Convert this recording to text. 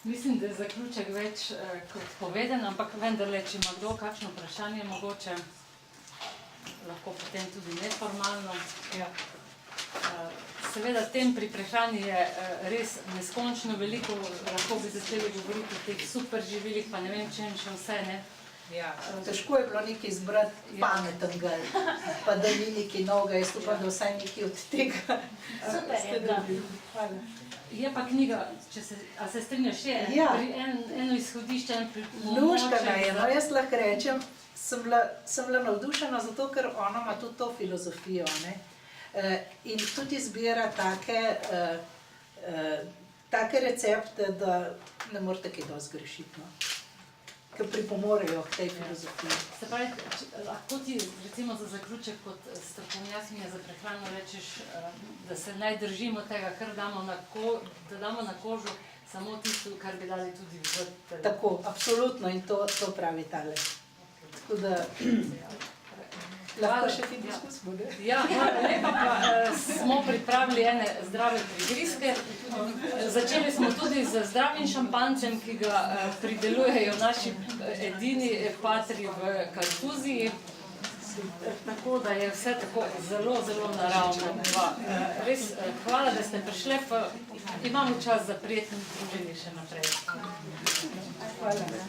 Mislim, da je zaključek več kot poveden, ampak vendarle, če ima kdo kakšno vprašanje, mogoče lahko potem tudi neformalno. Seveda, tem pri prehrani je res neskončno veliko, lahko bi začeli govoriti o teh super živilih, pa ne vem, čem še vse, ne? Težko je bilo nekaj izbrati pametnega, pa da ni nekaj novega, jaz upam, da vsaj nekaj od tega ste dobili. Hvala. Je pa knjiga, a se strinjaš, je eno izhodišče, en pomoč. Luštkana je, no jaz lahko rečem, sem bila navdušena zato, ker ona ima tudi to filozofijo, ne. In tudi izbira take recepte, da ne morate kaj dosti grešiti, no. Ker pripomorejo k tej filozofiji. Se pravi, lahko ti recimo za zaključek kot strokovnjakinja za prehrano rečeš, da se naj držimo tega, kar damo na kožo, samo tisto, kar bi dali tudi v telo. Tako, absolutno, in to pravi tale. Tako da, lahko še ti diskusimo, ne? Ja, hvala lepa, pa smo pripravili ene zdrave prigrizke. Začeli smo tudi z zdravim šampancem, ki ga pridelujejo naši edini patri v Kartuziji. Tako da je vse tako zelo, zelo naravno. Res, hvala, da ste prišli, pa imamo čas za prijetno druženje še naprej. Hvala.